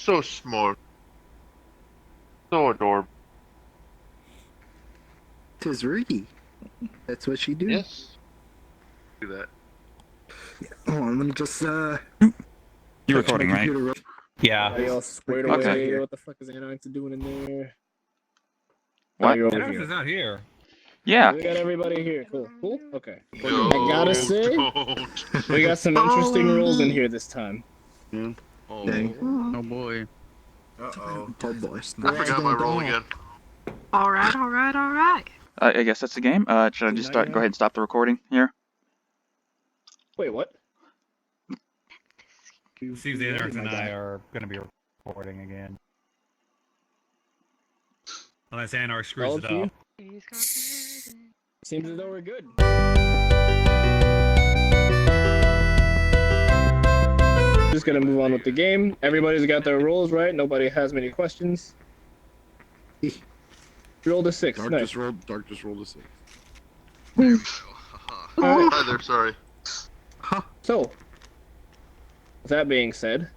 So smart. So adorable. 'Tis Rudy. That's what she do. Yes. Do that. Oh, I'm gonna just You recording, right? Yeah. Everybody else squared Okay. away. What the fuck is AnArkz doing in there? What? Oh, you're over AnArkz here. is not here. Yeah. We got everybody here. Cool. Cool? Okay. No, I gotta say, don't. we got some interesting rules in here this time. Oh, Dang. Oh boy. uh-oh. Oh boy. I forgot my roll again. Alright. I guess that's the game. Should I just go ahead and stop the recording here? Wait, what? Seems AnArkz and I are going to be recording again. Unless AnArkz screws All it of you? up. Seems as though we're good. Just gonna move on with the game. Everybody's got their roles, right? Nobody has many questions. Rolled a 6. Dark Nice. just rolled a 6. There we go. Hi there, sorry. So, with that being said,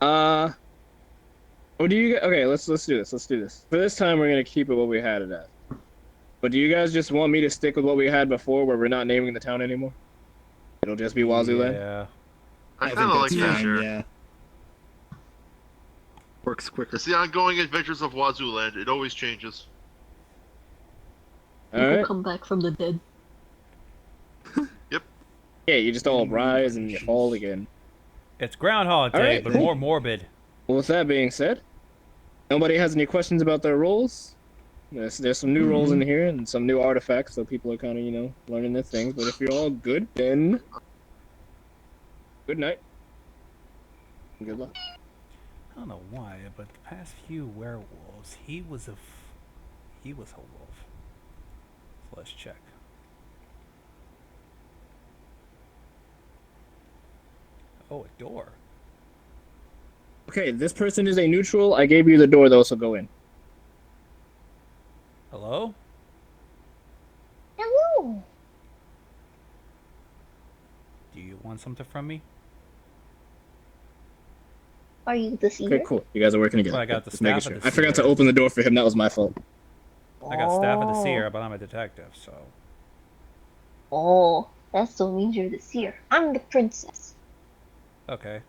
what do you? Okay, let's do this. Let's do this. For this time, we're gonna keep it what we had it at. But do you guys just want me to stick with what we had before, where we're not naming the town anymore? It'll just be Wazzuland. Yeah. I kind of like that. fine, yeah. Works quicker. It's the ongoing adventures of Wazzuland. It always changes. All right. Come back from the dead. Yeah, you just all rise and you fall again. It's Groundhog Day, Alright, but cool. more morbid. Well, with that being said, nobody has any questions about their roles? There's some new roles in here and some new artifacts, so people are kind of, learning their things. But if you're all good, then good night. Good luck. I don't know why, but the past few werewolves, he was a wolf. So let's check. Oh, a door. Okay, this person is a neutral. I gave you the door, though, so go in. Hello? Hello. Do you want something from me? Are you the seer? Okay, cool. You guys are working together. Well, I got the Just making staff sure. of the I forgot seer. to open the door for him. That was my fault. I got staff of the seer, but I'm a detective, so... Oh, that still means you're the seer. I'm the princess. Okay.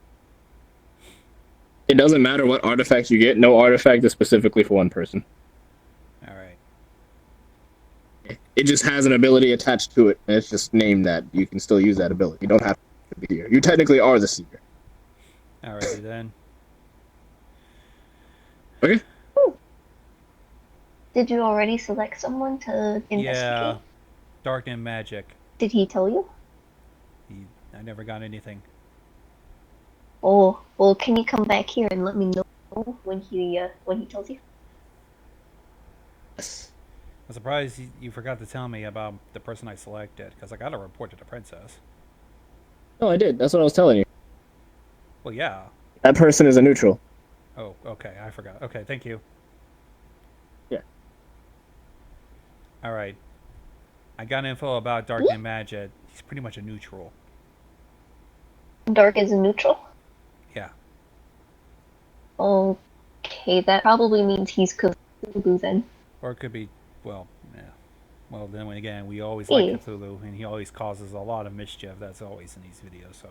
It doesn't matter what artifact you get. No artifact is specifically for one person. Alright. It just has an ability attached to it, and it's just named that. You can still use that ability. You don't have to be here. You technically are the seer. Alrighty then. Okay. Did you already select someone to investigate? Yeah. Dark and magic. Did he tell you? I never got anything. Oh, well, can you come back here and let me know when he tells you? Yes. I'm surprised you forgot to tell me about the person I selected, because I got to report to the princess. No, I did. That's what I was telling you. Well, yeah. That person is a neutral. Oh, okay. I forgot. Okay, thank you. Yeah. Alright. I got info about Dark and Magic. He's pretty much a neutral. Dark is a neutral? Yeah. Okay, that probably means he's Cthulhu then. Or it could be, well, yeah. Well, then again, we always like Yeah. Cthulhu, and he always causes a lot of mischief. That's always in these videos, so...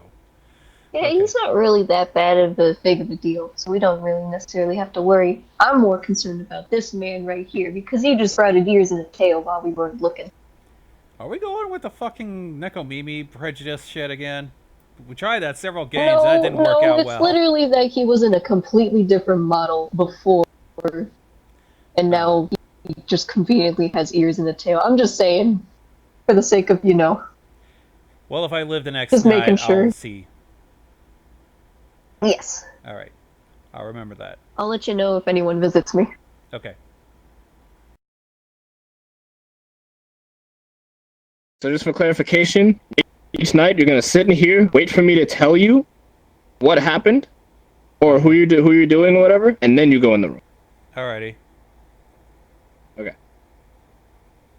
Yeah, Okay. he's not really that bad of a big of a deal, so we don't really necessarily have to worry. I'm more concerned about this man right here, because he just sprouted ears and a tail while we weren't looking. Are we going with the fucking Nekomimi prejudice shit again? We tried that several games, that didn't work out it's well. literally that he was in a completely different model before, and now he just conveniently has ears and a tail. I'm just saying, for the sake of, Well, if I live the next Just night, making sure. I'll see. Yes. Alright. I'll remember that. I'll let you know if anyone visits me. Okay. So just for clarification, each night you're going to sit in here, wait for me to tell you what happened, or who you're doing or whatever, and then you go in the room. Alrighty.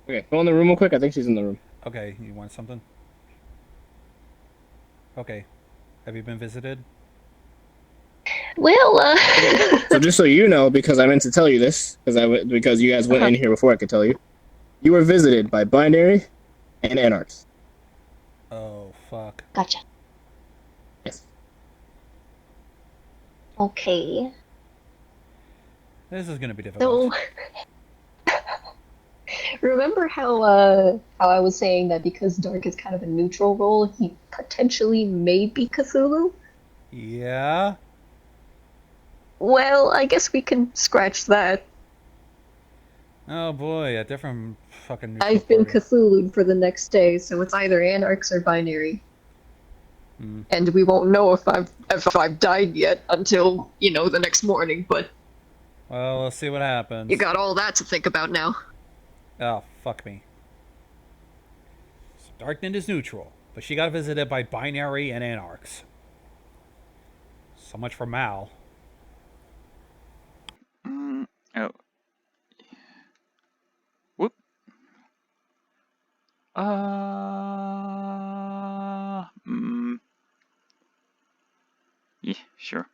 Okay, go in the room real quick. I think she's in the room. Okay, you want something? Okay. Have you been visited? Well, So just so you know, because I meant to tell you this, because you guys went in here before I could tell you, you were visited by Binary and AnArkz. Oh, fuck. Gotcha. Yes. Okay. This is gonna be difficult. So, remember how I was saying that because Dark is kind of a neutral role, he potentially may be Cthulhu? Yeah? Well, I guess we can scratch that. Oh boy, a different fucking neutral I've been party. Cthulhu'd for the next day, so it's either AnArkz or Binary. Hmm. And we won't know if I've died yet until, the next morning, but Well, let's see what happens. you got all that to think about now. Oh, fuck me. So Darknet is neutral, but she got visited by Binary and AnArkz. So much for Mal. Oh. Whoop. Yeah, sure.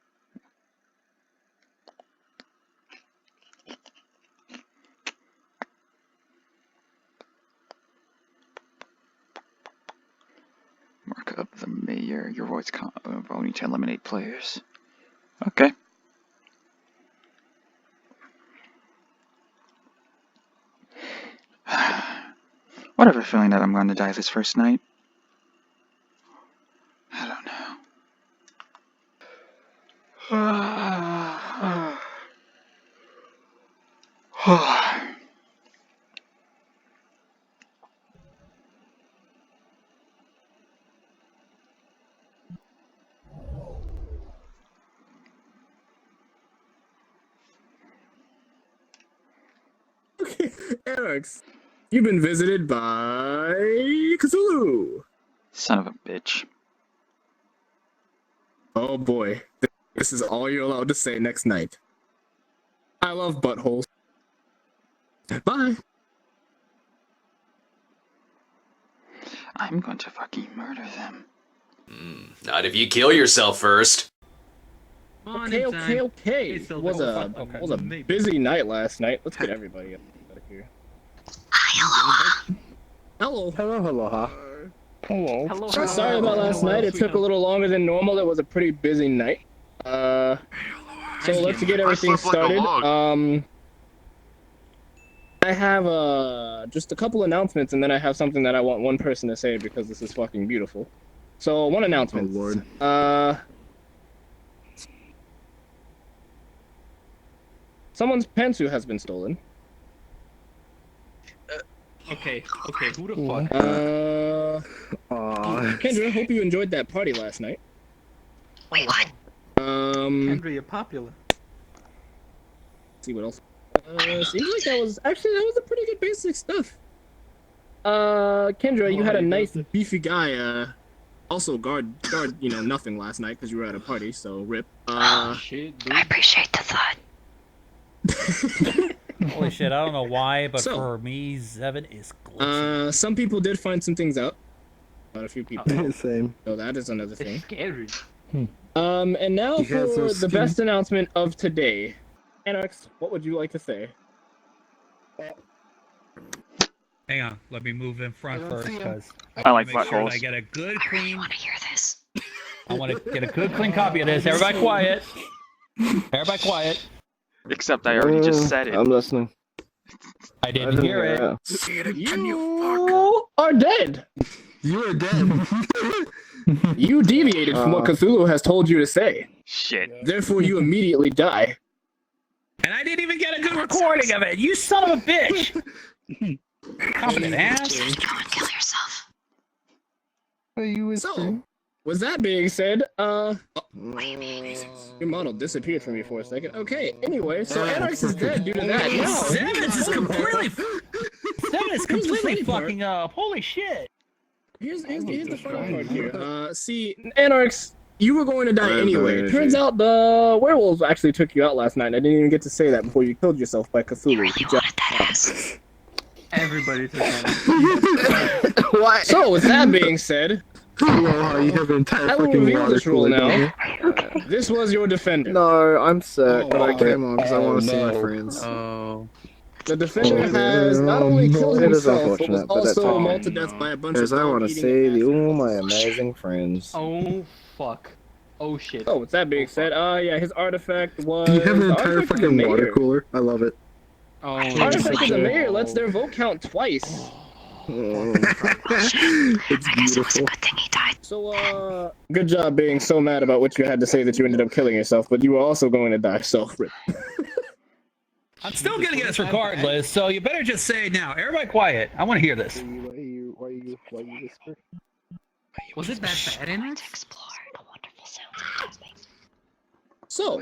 Mark up the mayor. Your voice only to eliminate players. Okay. Whatever, feeling that I'm going to die this first night. I don't know. Okay, AnArkz, you've been visited by Cthulhu. Son of a bitch. Oh boy, this is all you're allowed to say next night. I love buttholes. Bye. I'm going to fucking murder them. Not if you kill yourself first. Okay. It was a busy night last night. Let's get everybody up out of here. Hello. Hello. So sorry about last night. It took a little longer than normal. It was a pretty busy night. So let's get everything started. I have just a couple announcements, and then I have something that I want one person to say because this is fucking beautiful. So one announcement. Oh, Lord. Someone's pantsuit has been stolen. Okay, who the fuck? Kendra, hope you enjoyed that party last night. Wait, what? Kendra, you're popular. Let's see what else. Seems like that was a pretty good basic stuff. Kendra, you had a nice beefy guy. Also guard, nothing last night because you were at a party. So rip. Shit, dude. I appreciate the thought. Holy shit, I don't know why, but So, for me, Zevin is glitchy. Some people did find some things out. Not a few people. Same. So that is another It's thing. scary. And now He has for no the skin. best announcement of today. AnArkz, what would you like to say? Hang on, let me move in front first, because I like make sure buttholes. that I get a good, clean. Want to hear this? I want to get a good, clean copy of this. Everybody quiet. Everybody quiet. Except I already just said it. I'm listening. I didn't hear it. You are dead. You are dead. You deviated from what Cthulhu has told you to say. Shit. Therefore, you immediately die. And I didn't even get a good recording of it. You son of a bitch. Confident ass. Go and kill yourself. So, with that being said, What do you mean? your model disappeared from me for a second. Okay, anyway, so AnArkz is dead due to that. Now, Zevin is completely funny part. fucking up. Holy shit. Here's the funny part here. See, AnArkz, you were going to die Where's anyway. the Turns energy? out the werewolves actually took you out last night. I didn't even get to say that before you killed yourself by Cthulhu. Good job. Everybody took that. Why? So, with that being said, Hello, how you have an entire I will fucking reveal water this rule cooler now. down here? This was your defender. No, I'm sick, but I Oh, came on because I want to see my no. friends. Oh. The defender Oh, has not only killed it is himself, but was unfortunate, but that's also fine. mauled to death by a bunch Because of I want to dog-eating see asses. my amazing friends. Oh fuck. Oh shit. Oh, with that being said, yeah, his artifact was. Do you have an the entire artifact of the fucking water mayor. cooler? I love it. Oh. Artifact of the mayor lets their vote count twice. Oh. It's beautiful. So, good job being so mad about what you had to say that you ended up killing yourself, but you were also going to die, so rip. I'm still gonna get us regardless, so you better just say it now. Everybody quiet. I want to hear this. Why you whisper? Was it that bad in it? So,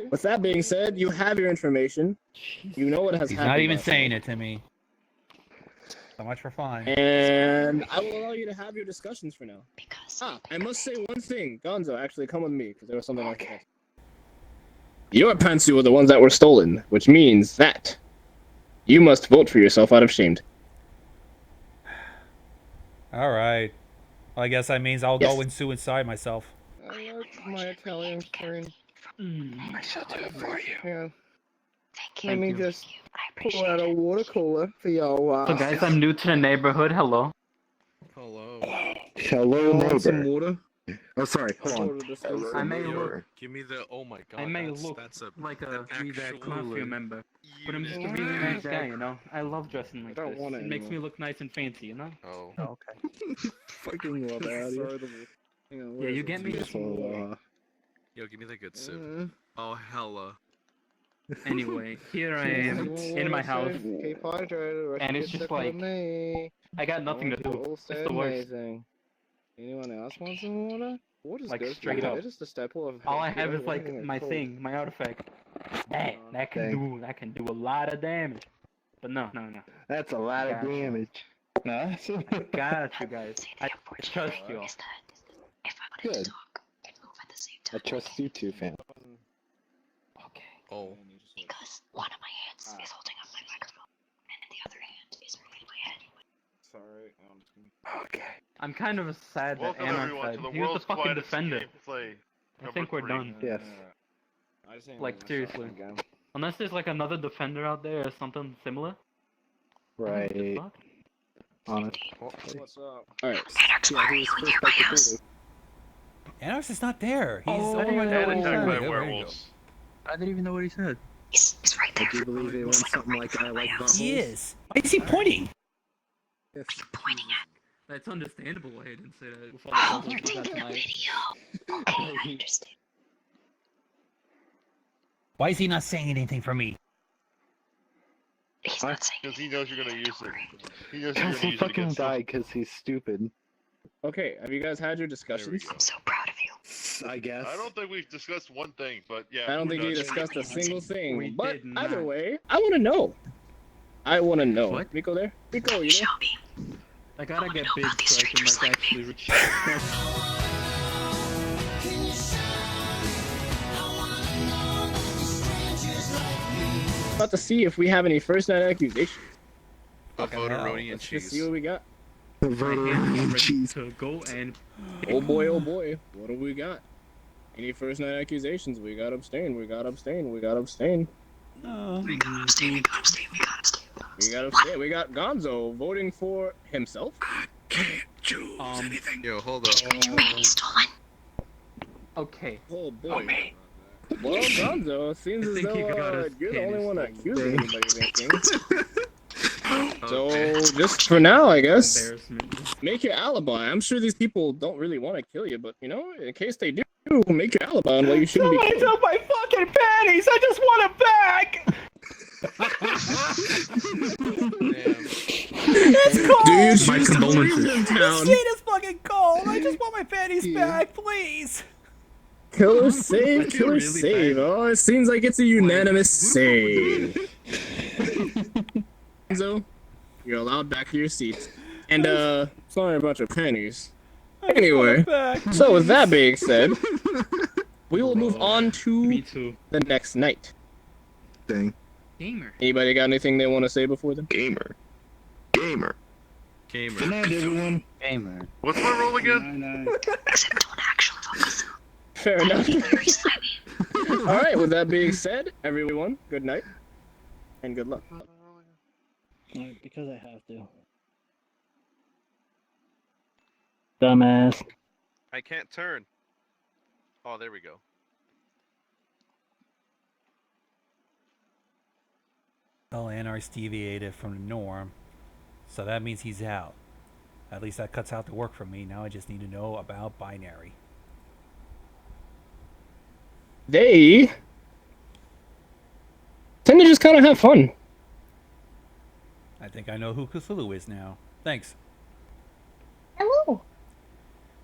with that being said, you have your information. You know what has He's happened. not even last saying night. it to me. So much for fun. And I will allow you to have your discussions for now. I must say one thing. Gonzo, actually, come with me, because there was something I forgot. Your pantsu were the ones that were stolen, which means that you must vote for yourself out of shame. All right. Well, I guess that means I'll go and suicide myself. I like my Italian friend. I shall do it for you. Yeah. Let me just pull out a water cooler for y'all. So guys, I'm new to the neighborhood. Hello. Hello. Hello, neighbor. Some water? Oh, sorry. Hold on. I may look. Give me the. Oh my god. I may that's, look That's a, like a actual mafia member, but I'm just a unit. really nice guy, you know. I love dressing like I don't this. want It it makes me anymore. look nice and fancy, you know. Oh. Okay. Fucking love that. Yeah, you get me. So, Yo, give me the good sip. Oh hella. Anyway, here I am in my house, and it's just like I got nothing to do. It's the worst. Anyone else want some water? Water's Like, good. straight up. It's just a staple of All I health. have is Anything like that's my cold. thing, my artifact. That can do a lot of damage. But no. That's a lot of Gotcha. damage. Nah. Got you guys. I trust you. Good. I trust you too, fam. Okay. Oh. Because one of my hands is holding up my microphone, and the other hand is holding my head. Sorry. Okay. I'm kind of sad that Welcome AnArkz everyone died. to the He was world's the fucking quietest defender. gameplay. I think we're done. Yes. Like, seriously. Unless there's like another defender out there or something similar. What the Right. fuck? Honestly. What's up? Alright. AnArkz, why are you in my house? AnArkz is not there. He's Oh, over I there. didn't Attacked know by that. werewolves. I didn't even know what he said. He's right there. I do believe they want something like I like buttholes. He is. Why is he pointing? Yes. Pointing at. That's understandable why I didn't say that before Oh, the you're puzzle taking a tonight. video. Okay, I understand. Why is he not saying anything for me? He's not saying Because he anything. knows you're gonna use Don't it. worry. He knows you're Because gonna he use it fucking against died because he's stupid. Okay, have you guys had your discussions? I'm so proud of you. I guess. I don't think we've discussed one thing, but yeah. I don't we're think we done. discussed a single thing. We But did either not. way, I want to know. I want to know. What? Rico there? Rico, you there? Show me. I gotta get know big about these so I can strangers like like actually me. reach. About to see if we have any first night accusations. A voteroni and Let's just see cheese. what we got. My hands are ready to go and Oh boy, what do we got? Any first night accusations? We got abstain, we got abstain, we got abstain. We got abstain, we got abstain, we got abstain. We got abstain. We got Gonzo voting for himself. anything. Yo, hold up. He's stolen. Okay. Oh boy. Well, Gonzo, it seems as think he got though his you're the only penis one accusing anybody of anything. So, Okay. just for now, I guess, Embarrassment. make your alibi. I'm sure these people don't really want to kill you, but, you know, in case they do, make your alibi on why you shouldn't be Somebody killed. took my fucking panties. I just want it back. It's cold. Do you My choose to believe condolences. them, The town? shit is fucking cold. I just want my panties back, please. Killer save, I feel killer really save. bad. Oh, it seems like it's a unanimous save. Gonzo, you're allowed back to your seat. And, sorry about your panties. Anyway, Back, so with please. that being said, we will move on Me to too. the next night. Thing. Gamer. Anybody got anything they want to say before then? Gamer. Gamer. Good night, everyone. Gamer. What's my role again? Except don't actually focus. Fair enough. Very slimy. Alright, with that being said, everyone, good night. And good luck. Because I have to. Dumbass. I can't turn. Oh, there we go. Well, AnArkz deviated from the norm, so that means he's out. At least that cuts out the work for me. Now I just need to know about binary. They tend to just kind of have fun. I think I know who Cthulhu is now. Thanks. Hello.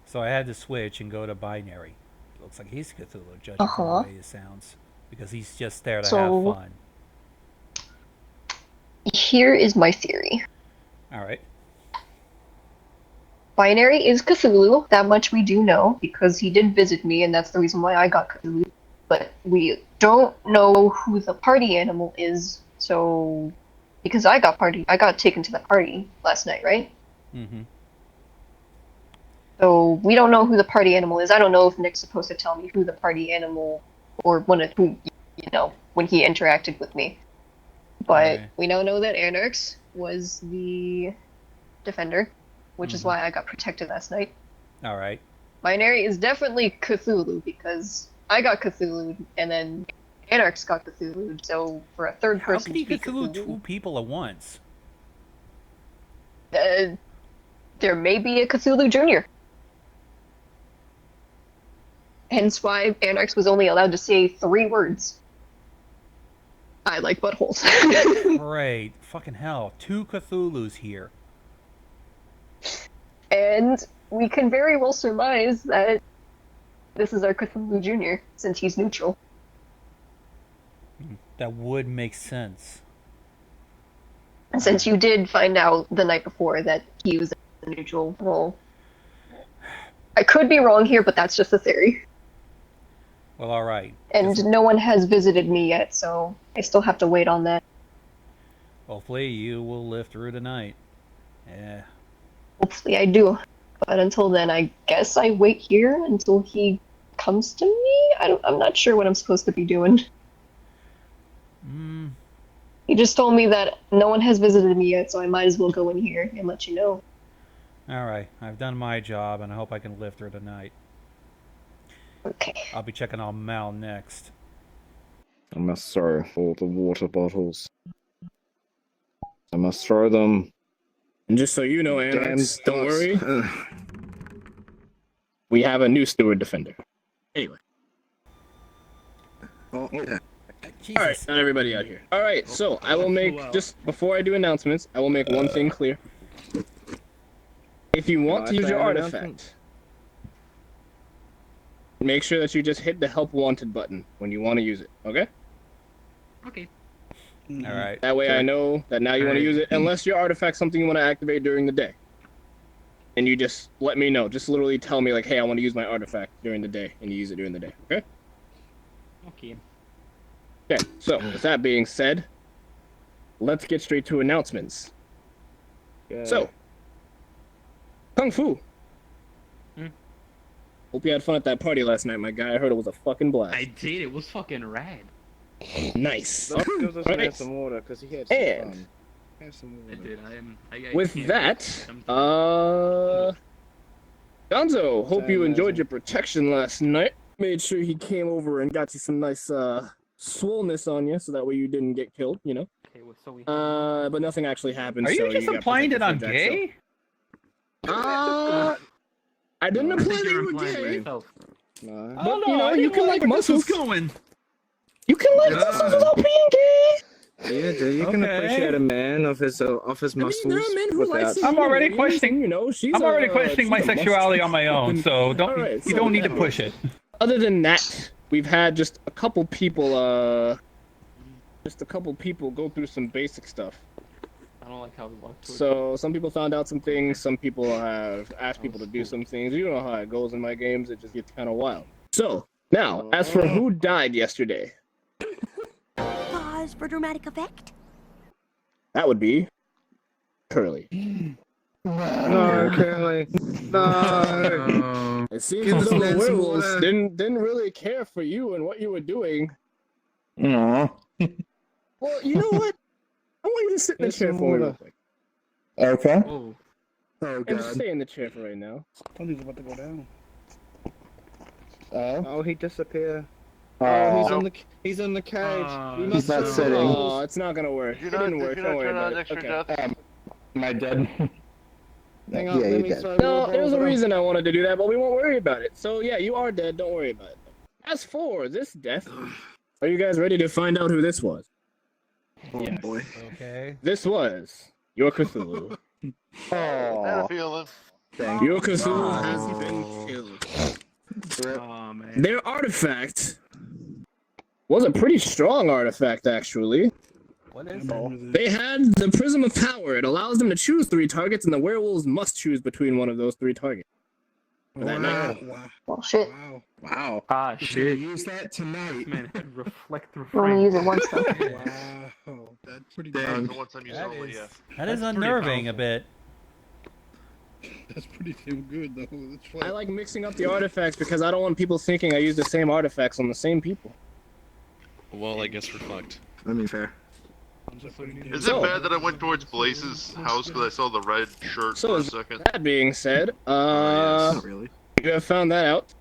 So I had to switch and go to binary. Looks like he's Cthulhu, judging from the way it sounds. Because he's just there to have fun. Here is my theory. Alright. Binary is Cthulhu, that much we do know, because he did visit me, and that's the reason why I got Cthulhu. But we don't know who the party animal is, so... Because I got taken to the party last night, right? Mm-hmm. So we don't know who the party animal is. I don't know if Nick's supposed to tell me who the party animal, or who, when he interacted with me. But we now know that AnArkz was the defender, which is why I got protected last night. Alright. Binary is definitely Cthulhu, because I got Cthulhu, and then AnArkz got Cthulhu, so for a third How person can he to be Cthulhu two people at once? there may be a Cthulhu Jr. Hence why AnArkz was only allowed to say 3 words. I like buttholes. Great. Fucking hell. 2 Cthulhus here. And we can very well surmise that this is our Cthulhu Jr., since he's neutral. That would make sense. And since you did find out the night before that he was a neutral role. I could be wrong here, but that's just a theory. Well, alright. And no one has visited me yet, so I still have to wait on that. Hopefully you will live through the night. Yeah. Hopefully I do. But until then, I guess I wait here until he comes to me? I'm not sure what I'm supposed to be doing. He just told me that no one has visited me yet, so I might as well go in here and let you know. Alright. I've done my job, and I hope I can live through the night. Okay. I'll be checking on Mal next. I must throw all the water bottles. I must throw them. And just so you know, AnArkz, don't worry. Ugh. We have a new steward defender. Anyway. Oh, yeah. Alright, not everybody out here. Alright, so I will make, just before I do announcements, I will make one thing clear. If you want to use your artifact, make sure that you just hit the help wanted button when you want to use it, okay? Okay. Alright. That way I know that now you want to use it, unless your artifact's something you want to activate during the day. And you just let me know. Just literally tell me, like, hey, I want to use my artifact during the day, and you use it during the day, okay? Okay. Okay, so with that being said, let's get straight to announcements. So, Kung Fu. Hope you had fun at that party last night, my guy. I heard it was a fucking blast. I did. It was fucking rad. Nice. Gives us Right. some water because he had some And fun. Have some I water. did. I with can't that, sometimes. Gonzo, hope you enjoyed your protection last night. Made sure he came over and got you some nice swollenness on you, so that way you didn't get killed, you know. Okay, well, so we But nothing actually happened. Are you so just got implying that I'm protected from Jack, gay? so- I didn't imply that you're you were implying gay. yourself. Nah. But you know, you can like muscles. going. You can like muscles without being gay. Yeah, dude, you can Okay. appreciate a man of his muscles there are men who like without. seeing I'm already ladies, questioning. You know, she's I'm already a- questioning my she's a sexuality muscle. on my own, so don't Alright, you so don't need to whatever. push it. Other than that, we've had just a couple people go through some basic stuff. I don't like how we walk towards So some people found out some things. Some people have asked people to do some things. You know how it goes in my games. It just gets kind of wild. So now, as for who died yesterday, Pause for dramatic effect. that would be Curly. No, Curly. No. It seems as though the werewolves didn't really care for you and what you were doing. Aww. Well, you know what? I want you to sit in the chair for me real quick. Okay. Oh. Oh, And just stay in the chair for right now. Something's about to go down. Oh? Oh, he disappeared. Oh, Oh, he's in the cage. You he's must not have sitting. Oh, it's not gonna work. It didn't work. Don't worry about it. Okay. Am I dead? Hang on, Yeah, let you're me dead. try No, there's a reason I wanted to do that, but we won't worry about it. So yeah, you are dead. Don't worry about it. As for this death, are you guys ready to find out who this was? Oh boy. Okay. This was your Cthulhu. I had a feeling. Your Cthulhu has been killed. Oh man. Their artifact was a pretty strong artifact, actually. What is They had the Prism of Power. It allows them to choose 3 targets, and the werewolves must choose between one of those 3 targets. For that night. Well, shit. Wow. Ah, shit. Use that tonight. Man, reflect the I'm gonna use it once though. Wow, that's pretty Dang. The one time you saw it, yeah. That is That's pretty unnerving a bit. That's pretty damn good though. That's I like mixing up the artifacts because I don't want people thinking I use the same artifacts on the same people. Well, I guess we're fucked. I mean, fair. Is it bad that I went towards Blaze's house because I saw the red shirt So for a is second? that being said, Not really. you have found that out.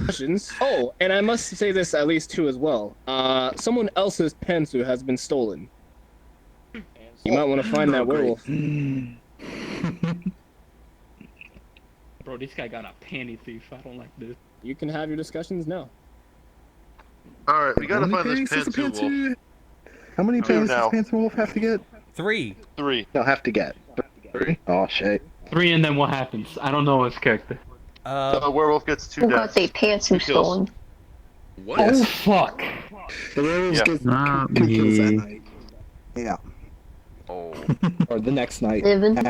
Questions. Oh, and I must say this at least too as well. Someone else's Pensu has been stolen. You might want to find that werewolf. Bro, this guy got a panty thief. I don't like this. You can have your discussions now. Alright, we gotta find this Pantsu wolf. How many Two pants now. does Panther Wolf have to get? 3. 3. They'll have to get. 3? Oh shit. 3 and then what happens? I don't know his character. The werewolf gets 2 Who got deaths. their pants who Two kills. stolen? What? Oh fuck! The werewolves Yeah. get Not 2 kills that me. night. Yeah. Oh. Or the next night. Living. Did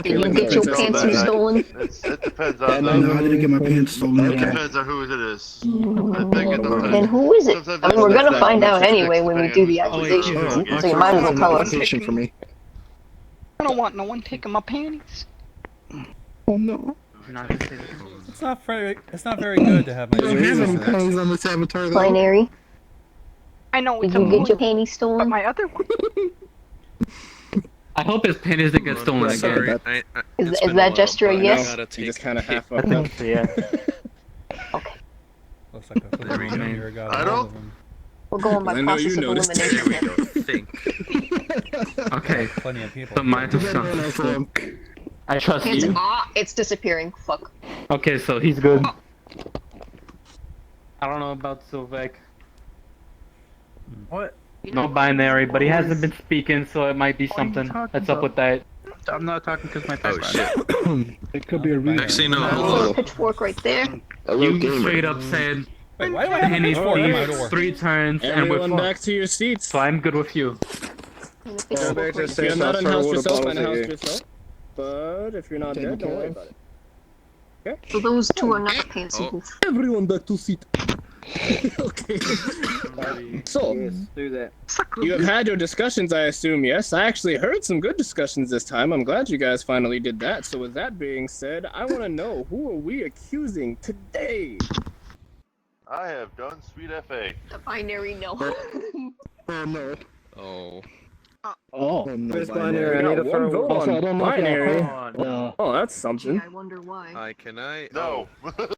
you get your pants who stolen? It depends That on night, No, I didn't get my pants stolen. it depends on who it is. I think it Then depends. who is it? Sometimes I mean, we're gonna it's find that out much anyway when we do the depending on who's accusation. doing it. So you might as well tell us. Notification for me. I don't want no one taking my panties. Oh no. You're not gonna say that. It's not very good to have my You don't have any panties on this avatar though. Binary. I know Did it's a you get your movie, panties but stolen? my other one. I hope his panties didn't get stolen again. Sorry. Is It's that been a while, gesture a but I yes? gotta You take just kind of half I up. think so, yeah. Looks like a There we flipper go. junior got I a don't- hold of him. We're going by I know you process of noticed. There elimination. we go. Think. Okay, Plenty of people. so mine just some. I trust Pants, you. it's disappearing. Fuck. Okay, so he's good. I don't know about Sylvek. What? No binary, but he hasn't been speaking, so it might be something. That's up with that. I'm not talking because my Oh shit. It could be a reason. Actually, no. There's Hold a pitchchfork right there. You straight up said Wait, why do I have a penny pitchfork in my thieves door? 3 turns and Everyone we're back fucked. to your seats. So I'm good with you. There's a Go pitchfork back to right the If you're not Start unhoused water yourself, bottles unhoused here. yourself. But if you're not Taking dead, don't worry care about it. there. So those two are not pants Oh. who. Everyone back to seat. Okay. So, Do that. you have had your discussions, I assume, yes? I actually heard some good discussions this time. I'm glad you guys finally did that. So with that being said, I want to know, who are we accusing today? I have done Sweet FA. The binary no. Oh no. Oh. Oh, no, Where's binary. binary? I need to one throw vote Also, I on don't know if binary. No. Oh, that's Gee, something. I wonder why. Hi, can I? No.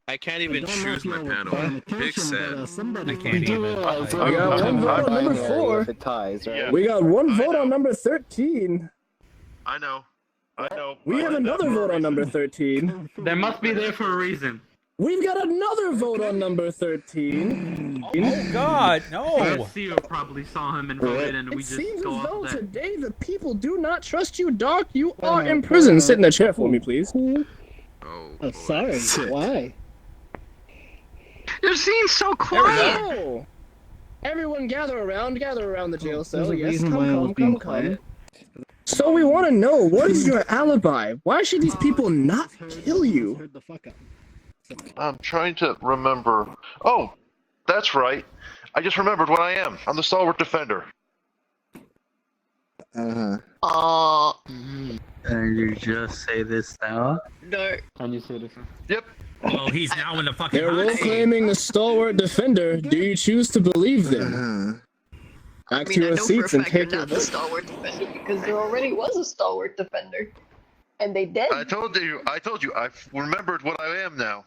I can't even choose my panel. Big sad. I can't even. I got one vote on number 4. If it ties, right? Yeah. We got one I vote know. on number 13. I know. We have another vote on number 13. There must be there for a reason. We've got another vote on number 13. Oh God, no! VRC probably saw him and voted, and we It just seems go as though off that. today the people do not trust you, Doc. You are in prison. Sit in the chair for me, please. Oh. boy. Sorry. Why? You seem so quiet. Oh. Everyone gather around the jail cell. There's a Yes, reason why I was being quiet. So we want to know, what is your alibi? Why should these people not kill you? I'm trying to remember. Oh, that's right. I just remembered what I am. I'm the Stalwart Defender. Uh-huh. And you just say this now? No. And you say this. Yep. Oh, he's now in the fucking They're hot all seat. claiming the Stalwart Defender. Do you choose to believe them? Back to your seats and take you're not the Stalwart Defender because there already was a Stalwart Defender. And they did. I told you. I've remembered what I am now.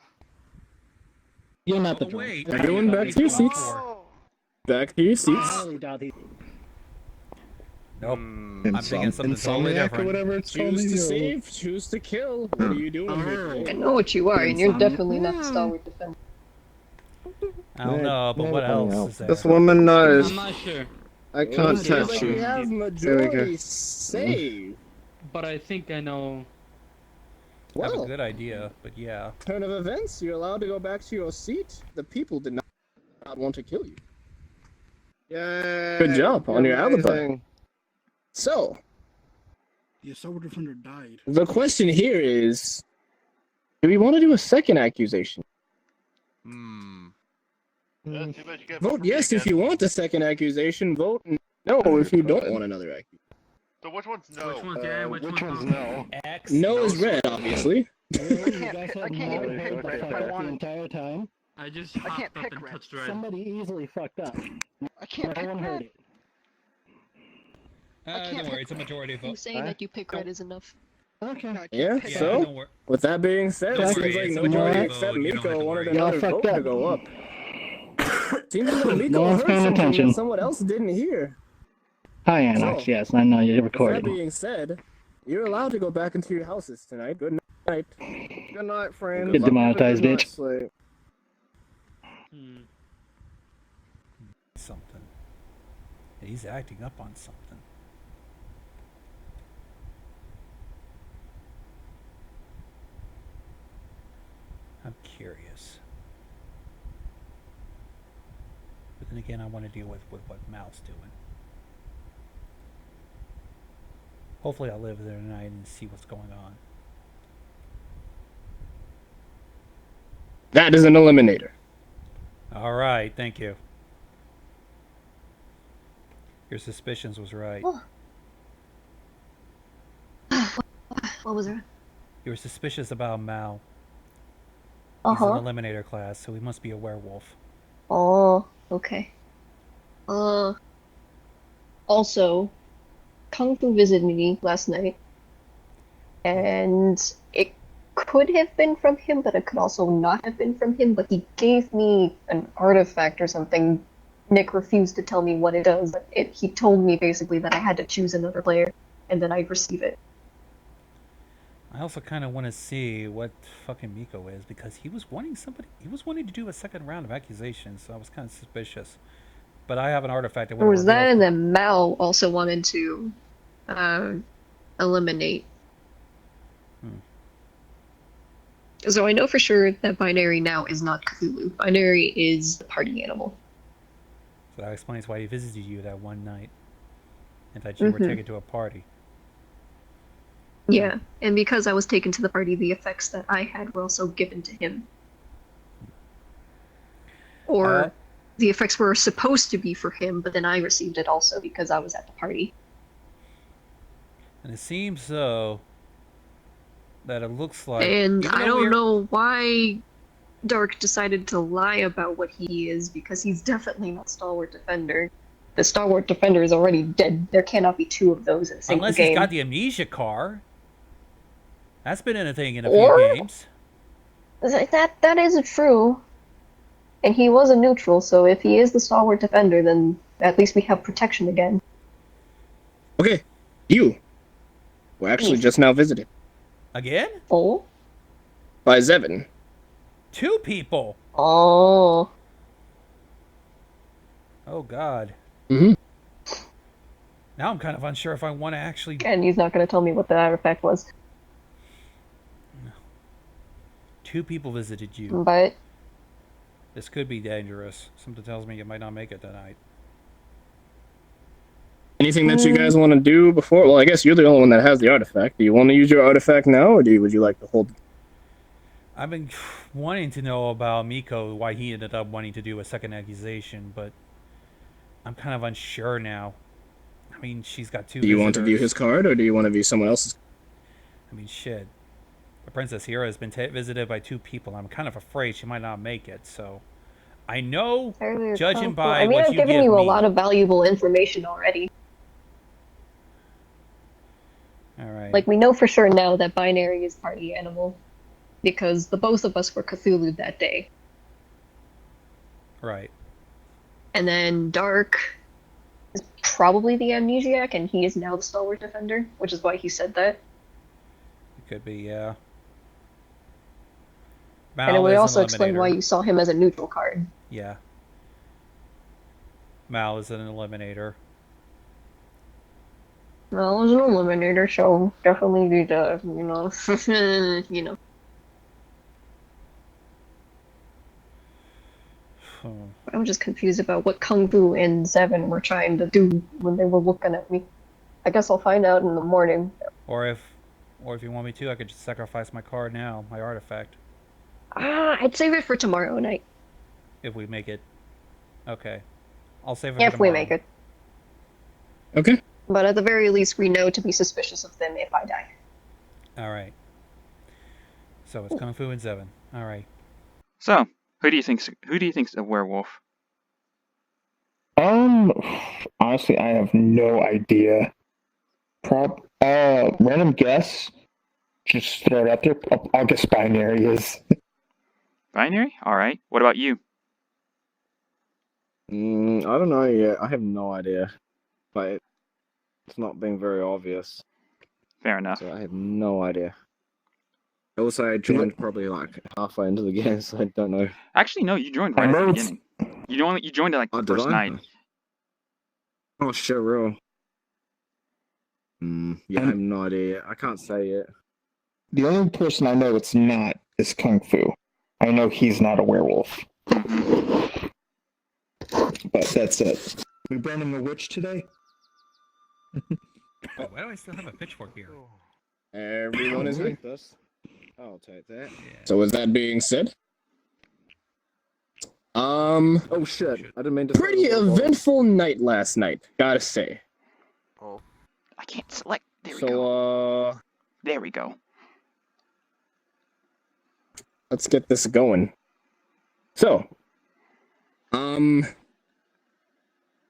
You're not the Wait. Everyone back to your seats. Back to your seats. Nope. I'm thinking something totally Insomniac or different. whatever it's called. Choose to maybe, or- save, choose to kill. What are you doing here? I know what you are, and you're definitely not the Stalwart Defender. I don't know, but what else is there? This woman knows. I'm not sure. I can't Seems touch like we you. have There we majority go. say. But I think I know. I have a Well, good idea, but yeah. turn of events, you're allowed to go back to your seat. The people did not want to kill you. Yay! Good job on your alibi. Amazing. So, The Stalwart Defender died. the question here is, do we want to do a second accusation? Yeah, too bad you can't Vote vote for me yes if again. you want the second accusation. Vote no if you don't want another accusation. So which one's no? Which one's yeah, which one's no? X. No is red, obviously. I can't even pick red if I want. entire time. I just I can't hopped up pick and red. touched red. Somebody easily fucked up. I can't pick No one heard red. it. Don't worry, it's a majority You vote. saying that you pick red is enough. Okay. Yeah, Yeah, so, don't worry. with that being said, Don't it worry, seems like it's a nobody majority except vote, you don't have Miko to wanted worry. another Y'all vote fucked to up. go up. Seems as though No Miko one's heard paying something attention. that someone else didn't hear. Hi, AnArkz. So, Yes, I know you're With that recording. being said, you're allowed to go back into your houses tonight. Good night. Good night, friend. Get demonetized, Good night, bitch. sleep. Something. He's acting up on something. I'm curious. But then again, I want to deal with what Mal's doing. Hopefully I'll live there tonight and see what's going on. That is an eliminator. All right, thank you. Your suspicions was right. What was that? You were suspicious about Mal. Uh He's huh. an eliminator class, so he must be a werewolf. Oh, okay. Also, Kung Fu visited me last night, and it could have been from him, but it could also not have been from him, but he gave me an artifact or something. Nick refused to tell me what it does. He told me basically that I had to choose another player, and then I'd receive it. I also kind of want to see what fucking Miko is, because he was wanting to do a second round of accusations, so I was kind of suspicious. But I have an artifact that Or was that, reveal- and then Mal also wanted to eliminate. So I know for sure that Binary now is not Cthulhu. Binary is the party animal. So that explains why he visited you that one night, and that you were taken to a party. Yeah, and because I was taken to the party, the effects that I had were also given to him. Or the effects were supposed to be for him, but then I received it also because I was at the party. And it seems though that it looks like, And even I though don't we're- know why Dark decided to lie about what he is, because he's definitely not Stalwart Defender. The Stalwart Defender is already dead. There cannot be two of those in a single unless game. he's got the amnesia car. That's been a thing in a Or- few games. That is true. And he was a neutral, so if he is the Stalwart Defender, then at least we have protection again. Okay, you were actually just now visited Again? Oh? by Zevin. 2 people. Oh. Oh God. Mhm. Now I'm kind of unsure if I want to actually. And he's not going to tell me what the artifact was. 2 people visited you. But This could be dangerous. Something tells me you might not make it tonight. Anything that you guys want to do before? Well, I guess you're the only one that has the artifact. Do you want to use your artifact now, or would you like to hold it? I've been wanting to know about Miko, why he ended up wanting to do a second accusation, but I'm kind of unsure now. I mean, she's got two Do you visitors. want to view his card, or do you want to view someone else's? I mean, shit. The Princess Hira has been visited by 2 people. I'm kind of afraid she might not make it, so... I know, judging by what you give me... I've given you a lot of valuable information already. Alright. Like, we know for sure now that Binary is party animal. Because the both of us were Cthulhu that day. Right. And then Dark is probably the Amnesiac, and he is now the Stalwart Defender, which is why he said that. It could be, yeah. And it would also explain why you saw him as a neutral card. Yeah. Mal is an eliminator. Mal is an eliminator, so definitely need to, you know, you know. I'm just confused about what Kung Fu and Zevin were trying to do when they were looking at me. I guess I'll find out in the morning. Or if you want me to, I could just sacrifice my card now, my artifact. I'd save it for tomorrow night. If we make it. Okay. I'll save it If for tomorrow. we make it. Okay. But at the very least, we know to be suspicious of them if I die. Alright. So it's Kung Fu and Zevin. Alright. So, who do you think's a werewolf? Honestly, I have no idea. Random guess. Just throw it out there. I'll guess Binary is. Binary? Alright. What about you? I don't know yet. I have no idea. But it's not being very obvious. Fair enough. So I have no idea. Also, I joined probably like halfway into the game, so I don't know. Actually, no, you joined right at the beginning. You joined at like the first night. Oh, shit, real. Yeah, I have no idea. I can't say it. The only person I know it's not is Kung Fu. I know he's not a werewolf. But that's it. We branding a witch today? Why do I still have a pitchfork here? Everyone is here. I'll take that. Yeah. So with that being said, oh shit! I didn't mean to. Pretty eventful night last night, gotta say. Oh. I can't select. There we go. There we go. Let's get this going. So,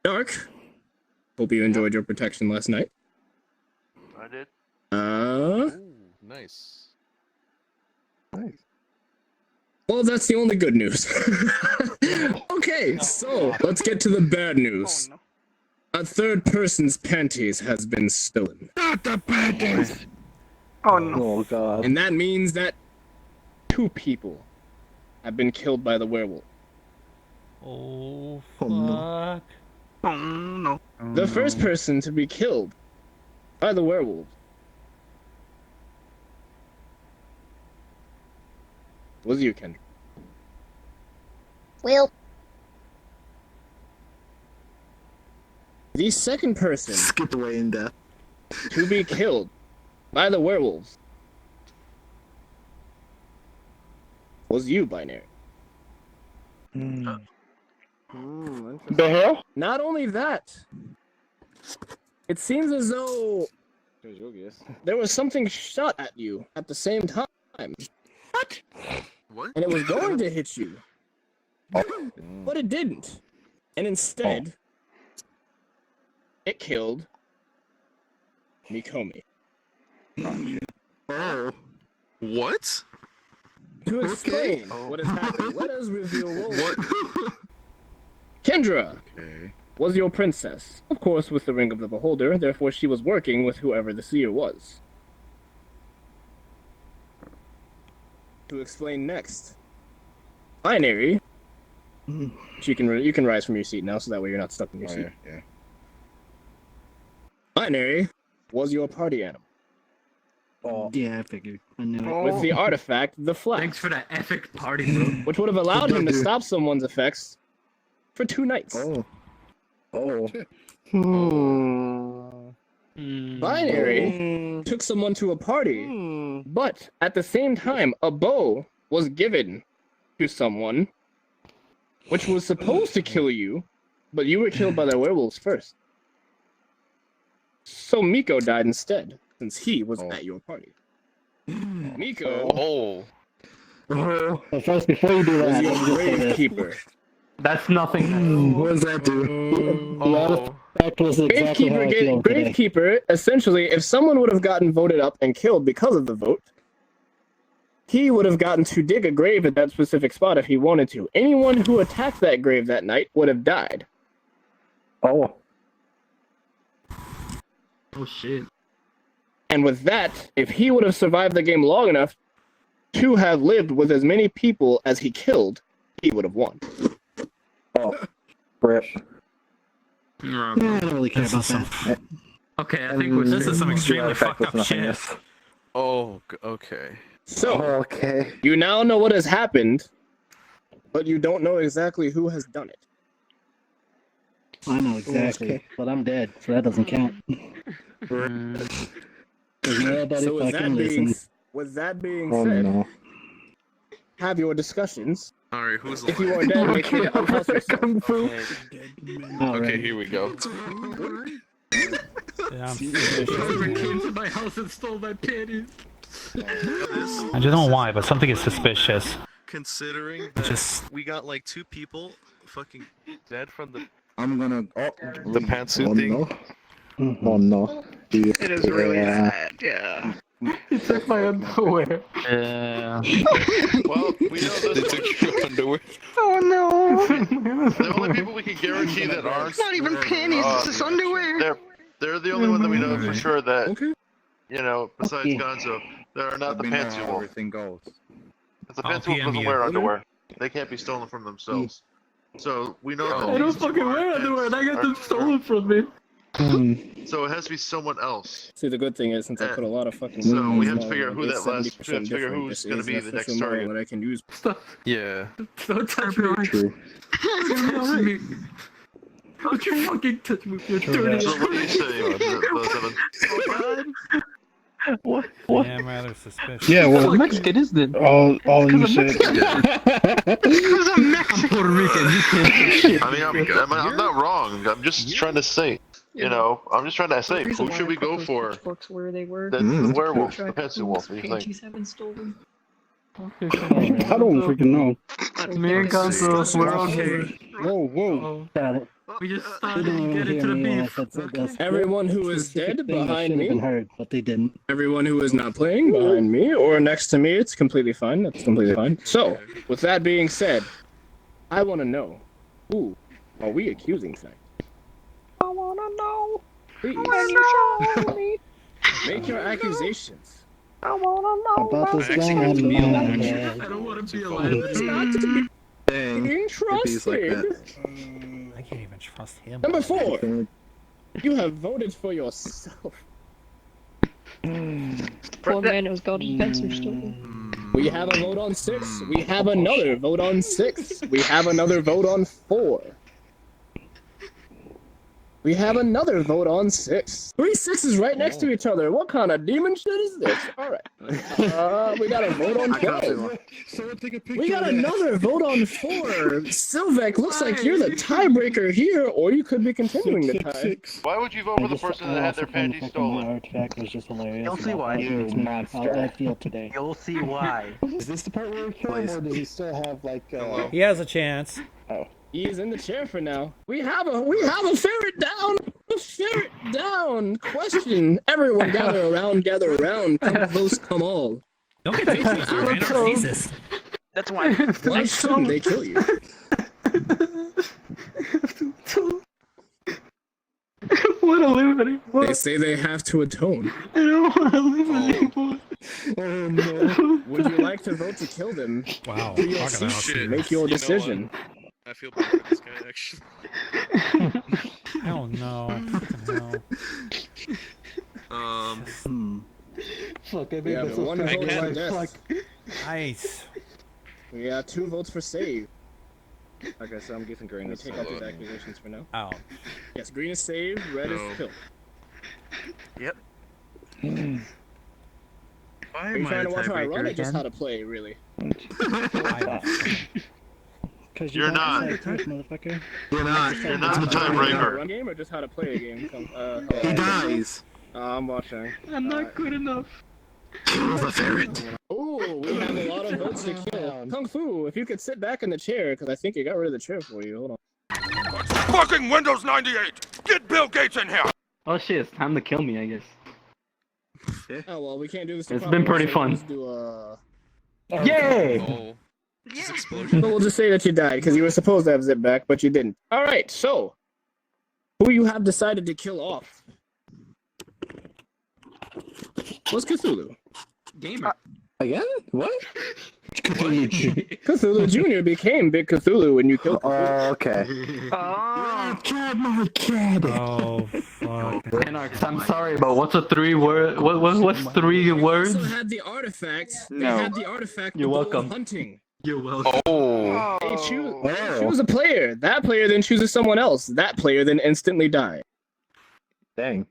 Dark. Hope you enjoyed your protection last night. I did. Ooh, nice. Nice. Well, that's the only good news. Okay, so let's get to the bad news. A third person's panties has been stolen. Not the panties! Oh no. Oh god. And that means that 2 people have been killed by the werewolf. Oh, Oh, no. fuck. Oh no. The first person to be killed by the werewolf was you, Kendra. Well, The second person Skip away in death. to be killed by the werewolves was you, Binary. The Interesting. hell? Not only that, it seems as though Here's your guess. there was something shot at you at the same time, What? What? and it was going to hit you, but it didn't. And instead, it killed Mikomi. Oh. What? To explain Okay. what has happened, let us reveal What? Kendra Okay. was your princess, of course with the Ring of the Beholder, therefore she was working with whoever the seer was. To explain next, Binary, you can rise from your seat now, so that way you're not stuck in your seat. Yeah. Binary was your party animal. Yeah, I figured. I knew it. With the artifact, the flash. Thanks for that epic party, bro. Which would have allowed him to stop someone's effects for 2 nights. Binary took someone to a party, but at the same time, a bow was given to someone, which was supposed to kill you, but you were killed by the werewolves first. So Miko died instead, since he was at your party. Miko Well, first, before you do was that, your let me just say this. gravekeeper. That's nothing. What does that do? The artifact was exactly how I feel today. Gravekeeper, essentially, if someone would have gotten voted up and killed because of the vote, he would have gotten to dig a grave at that specific spot if he wanted to. Anyone who attacked that grave that night would have died. Oh shit. And with that, if he would have survived the game long enough to have lived with as many people as he killed, he would have won. Rip. Yeah, I don't really care about that. Okay, I think this is some extremely fucked up shit. Okay. So, you now know what has happened, but you don't know exactly who has done it. I know exactly, but I'm dead, so that doesn't count. So with that being said, have your discussions. Alright, who's If you are dead, make sure to unhouse yourself. Okay, here we go. Yeah, Whoever came to my house and stole my panties. I just don't know why, but something is suspicious. Considering Just- we got like 2 people fucking dead from the I'm gonna. the pantsuit thing. Oh no. It is really bad, yeah. He took my underwear. Well, we know They this. took your underwear. Oh no! The only people we can guarantee that aren't. It's not even panties, it's just underwear! They're the only one that we know for sure that, you know, besides Gonzo, that are not the pantsuit wolf. Everything goes. If the pantsuit wolf doesn't wear underwear, they can't be stolen from themselves. So we know that I don't these two fucking are wear underwear and I got are- them stolen from me. So it has to be someone else. See, the good thing is, since I put a lot of fucking... So we have to on figure it, out who it's that last. 70% We have to figure different. who's This gonna is be less the next official model target. that I can use. Yeah. Don't touch me. True. Don't touch me. Don't you fucking touch me with your dirty So what do you say, Seven? What? Yeah, I'm rather suspicious. Yeah, well, Mexican, isn't it? all you said. Because I'm Mexican! Puerto Rican, you can't say shit. I mean, I'm not wrong. I'm just trying to say. You know, I'm just trying to say, who should we go for? Where they were. The werewolf, the pantsuit wolf. What do you think? Panties have been stolen. I don't freaking know. Me and Gonzo, we're okay. Whoa. Got it. We just started to get into the beef. Everyone who is dead behind should have been me, heard, but they didn't. everyone who is not playing behind me or next to me, it's completely fine. That's completely fine. So, with that being said, I want to know, who are we accusing tonight? I wanna know! Please, make your accusations. I wanna know! About this I actually guy, have to be I'm on not- I don't want to be alive It's not to be Dang. trusted. I can't even trust him. Number 4, you have voted for yourself. Poor man who's got his pencil stolen. We have a vote on 6. We have another vote on 6. We have another vote on 4. We have another vote on 6. 3 6s right next to each other. What kind of demon shit is this? Alright. We got a vote on 12. We got another vote on 4. Sylvek, looks like you're the tiebreaker here, or you could be continuing the tie. Why would you vote for the person that had their panties stolen? Artifact was just hilarious. You'll see why. How I feel today. You'll see why. Is this the part where we kill him, or does he still have like? He has a chance. He is in the chair for now. We have a ferret down. A ferret down. Question. Everyone gather around. Come close, come all. Don't get too Jesus. That's why. Why shouldn't they kill you? want to live anymore. They say they have to atone. I don't want to live anymore. Oh no. Would you like to vote to kill them? Wow. Do your Talk about secret. shit. Make your You know decision. I feel bad for this guy, actually. Hell no. Fucking hell. Fuck, I made Yeah, myself one feel vote like for death. fuck. Nice. We got 2 votes for save. Okay, so I'm guessing green Let me is take out these accusations for now. Oh. Yes, green is save, red No. is kill. Yep. Why Are you am I trying a to watch how I run tiebreaker or just again? how to play, really? Cause You're not. Motherfucker. You're not the tiebreaker. Run game or just how to play a game? He dies. I'm watching. I'm not good enough. Kill the ferret. Oh, we have a lot of votes to kill. Kung Fu, if you could sit back in the chair, because I think you got rid of the chair for you. Hold on. Fucking Windows 98! Get Bill Gates in here! Oh shit, it's time to kill me, I guess. Oh well, we can't do this. It's been pretty fun. Let's do Yay! Oh. But we'll just say that you died because you were supposed to have zip back, but you didn't. All right, so who you have decided to kill off? What's Cthulhu? Gamer. Again? What? Cthulhu Jr. became Big Cthulhu when you killed Cthulhu. Okay. Oh, God, my kid. Oh, fuck. AnArkz, I'm sorry, but what's a 3 word? What's 3 words? They also had the artifact. They No. had the artifact. You're of welcome. Hunting. You're welcome. Oh. They choose a player. That player then chooses someone else. That player then instantly dies. Dang.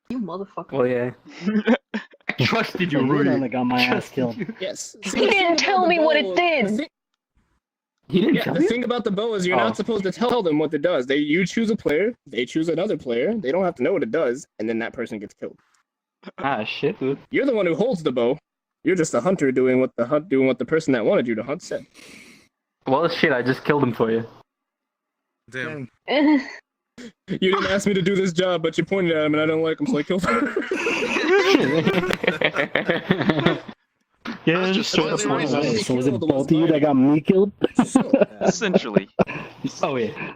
You motherfucker. Well, yeah. I trusted you, You're the one Rudy. that got my ass killed. Yes. He didn't tell me what it did. He didn't Yeah, tell the you? thing about the bow is you're Oh. not supposed to tell them what it does. You choose a player, they choose another player, they don't have to know what it does, and then that person gets killed. Ah, shit, dude. You're the one who holds the bow. You're just a hunter doing what the person that wanted you to hunt said. Well, shit, I just killed him for you. Damn. You didn't ask me to do this job, but you pointed at him and I don't like him, so I killed him. Yeah, just sort of so they funny. racist. So was it both of you that got me killed? Essentially. Oh, yeah.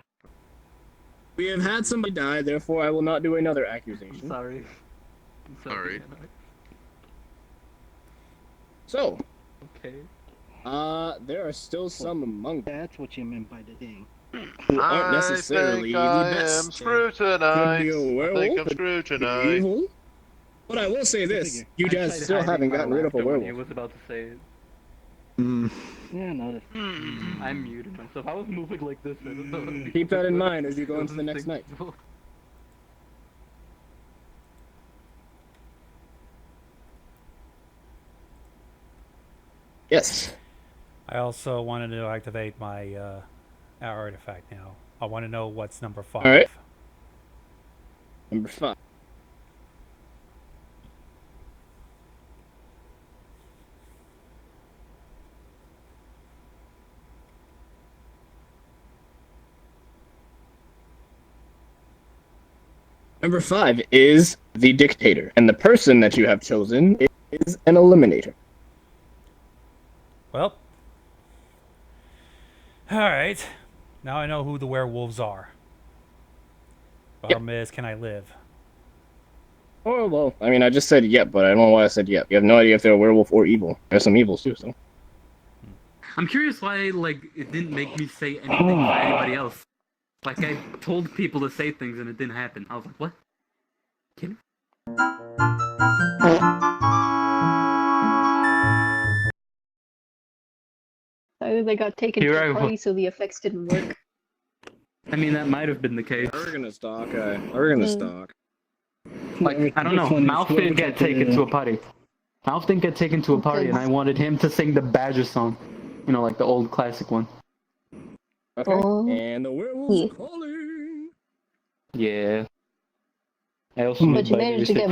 We have had somebody die, therefore I will not do another accusation. Sorry. Sorry. So, Okay. there are still some among them That's what you meant by the thing. who aren't necessarily the I best. am screwed tonight. Could be a I werewolf, think I'm could screwed be tonight. evil. But I will say this, you I guys tried still hiding haven't my gotten rid of a laughter when He werewolf. was about to say it. Yeah, I noticed. I muted myself. I was moving like this. I don't know. Keep that in mind as you go into the next night. Yes. I also wanted to activate my artifact now. I want to know what's number 5. All right. Number 5. Number 5 is the dictator, and the person that you have chosen is an eliminator. Well. Alright. Now I know who the werewolves are. Problem is, can I live? Oh, well, I mean, I just said yep, but I don't know why I said yep. You have no idea if they're a werewolf or evil. There's some evils, too, so. I'm curious why, like, it didn't make me say anything to anybody else. Like, I told people to say things and it didn't happen. I was like, what? Kidding? Either they got taken You're to the right. party so the effects didn't work. I mean, that might have been the case. We're gonna stalk, we're gonna stalk. Like, I don't know. Mouth didn't get taken to a party. Mouth didn't get taken to a party, and I wanted him to sing the Badger song. You know, like the old classic one. Okay, and the werewolf's calling. Yeah. I also But made you managed to get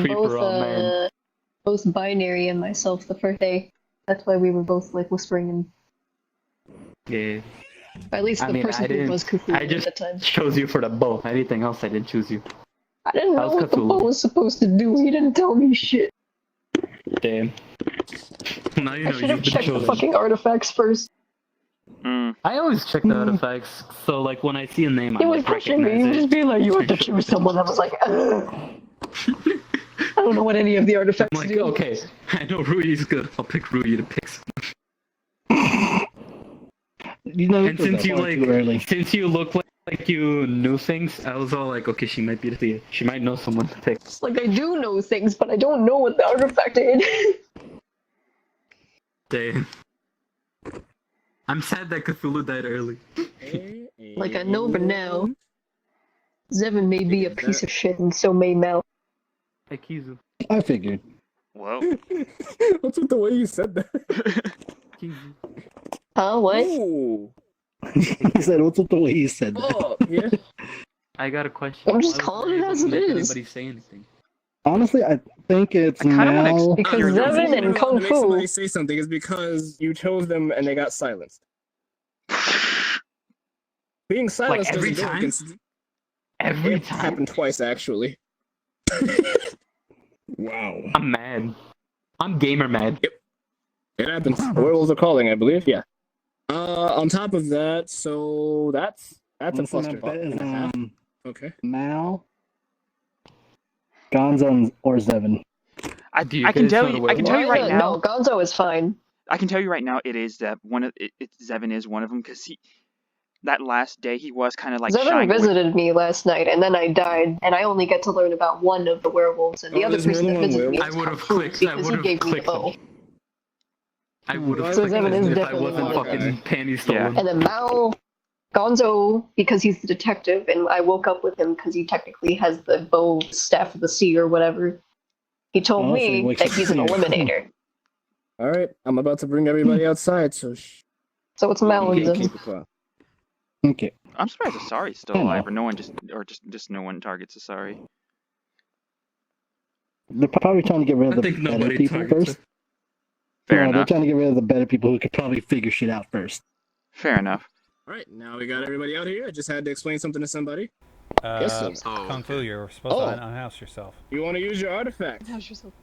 both binary and myself the first day. That's why we were both like whispering and. Yeah. Or at least the person who was Cthulhu I just at the time. chose you for the bow. Anything else, I didn't choose you. I didn't know How's what the Cthulhu? bow was supposed to do. He didn't tell me shit. Damn. Now you I know should you've have been checked the chosen. fucking artifacts first. I always check the artifacts, so like when I see a name, He I was like pushing me. He recognize was it. just being like, "You have to choose someone." I was like, "Ugh." I don't know what any of the artifacts I'm like, do. okay, I know Rui's good. I'll pick Rui to pick. You know, And since you like, since you look like Like you knew things. I was all like, okay, she might be the seer. She might know someone to pick. Like, I do know things, but I don't know what the artifact is. Damn. I'm sad that Cthulhu died early. Like, I know for now. Zevin may be a piece of shit, and so may Mel. Hey, Kizu. I figured. Whoa. What's with the way you said that? Kizu. Huh? What? Ooh. He said, what's with the way you said that? Oh, yeah. I got a question. I'm just Why calling it as wasn't it able to is. make anybody say anything? Honestly, I think it's now. Because The Zevin reason and you Kung make Fu. somebody say something is because you chose them and they got silenced. Being silenced every doesn't time? consider- Every It time? happened twice, actually. Wow. I'm mad. I'm gamer mad. Yep. It happens. The werewolves are calling, I believe. Yeah. On top of that, so that's a clusterfuck. Okay. Mal, Gonzo, or Zevin. I can tell you. I can tell you right now. No, Gonzo is fine. I can tell you right now. It is that one of Zevin is one of them because that last day he was kind of like Zevin shying away. visited me last night, and then I died, and I only get to learn about one of the werewolves, and the other there's more person than that one visited me werewolf? is I would Kung have Fu, clicked. I because would he have gave me the clicked bow. him. I would have So clicked Zevin him is if I definitely wasn't one. fucking panties stolen. And then Mao, Gonzo, because he's the detective, and I woke up with him because he technically has the bow staff of the sea or whatever. He told Oh, so he me wakes that up he's an here. eliminator. All right, I'm about to bring everybody outside, so. So it's Mao and Zevin. Keep it quiet. Okay. I'm surprised Asari's still alive, or no one just no one targets Asari. They're probably trying to get rid of I the think better nobody people targets first. Fair They're enough. trying to get rid of the better people who could probably figure shit out first. Fair enough. All right, now we got everybody out here. I just had to explain something to somebody. Yes, sir. Kung Fu, you're supposed to unhouse yourself. You want to use your artifact? Unhouse yourself.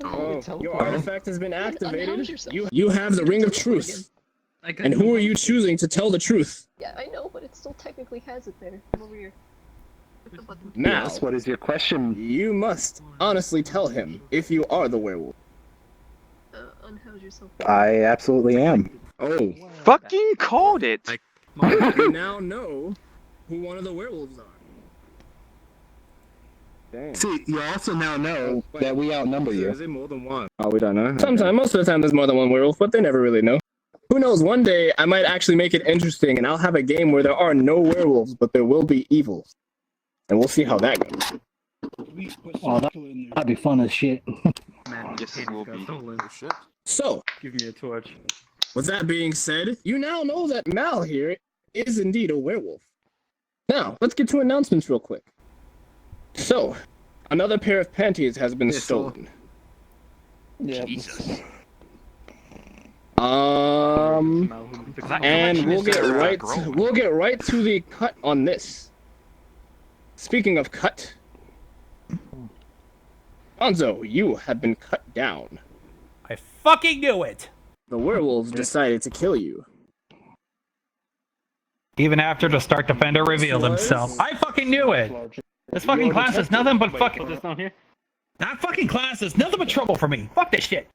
Oh, your artifact has been activated. Unhouse yourself. You have the Ring of Truth. And who are you choosing to tell the truth? Yeah, I know, but it still technically has it there. Come over here. Click the button. Now, Yes, what is your question? you must honestly tell him if you are the werewolf. Unhouse yourself. I absolutely am. Oh. Fucking called it. You now know who one of the werewolves are. Dang. See, you also now know that we outnumber you. Is it more than one? Oh, we don't know. Sometimes, most of the time, there's more than one werewolf, but they never really know. Who knows? One day, I might actually make it interesting, and I'll have a game where there are no werewolves, but there will be evils, and we'll see how that goes. Oh, that'd be fun as shit. Man, Yes, it will be. So, Give me a torch. with that being said, you now know that Mal here is indeed a werewolf. Now, let's get to announcements real quick. So, another pair of panties has been stolen. Yeah. Jesus. And we'll get right to the cut on this. Speaking of cut, Gonzo, you have been cut down. I fucking knew it! The werewolves decided to kill you. Even after the Stark Defender revealed himself. I fucking knew it! This fucking class is nothing but fucking... Put this down here. That fucking class is nothing but trouble for me. Fuck this shit.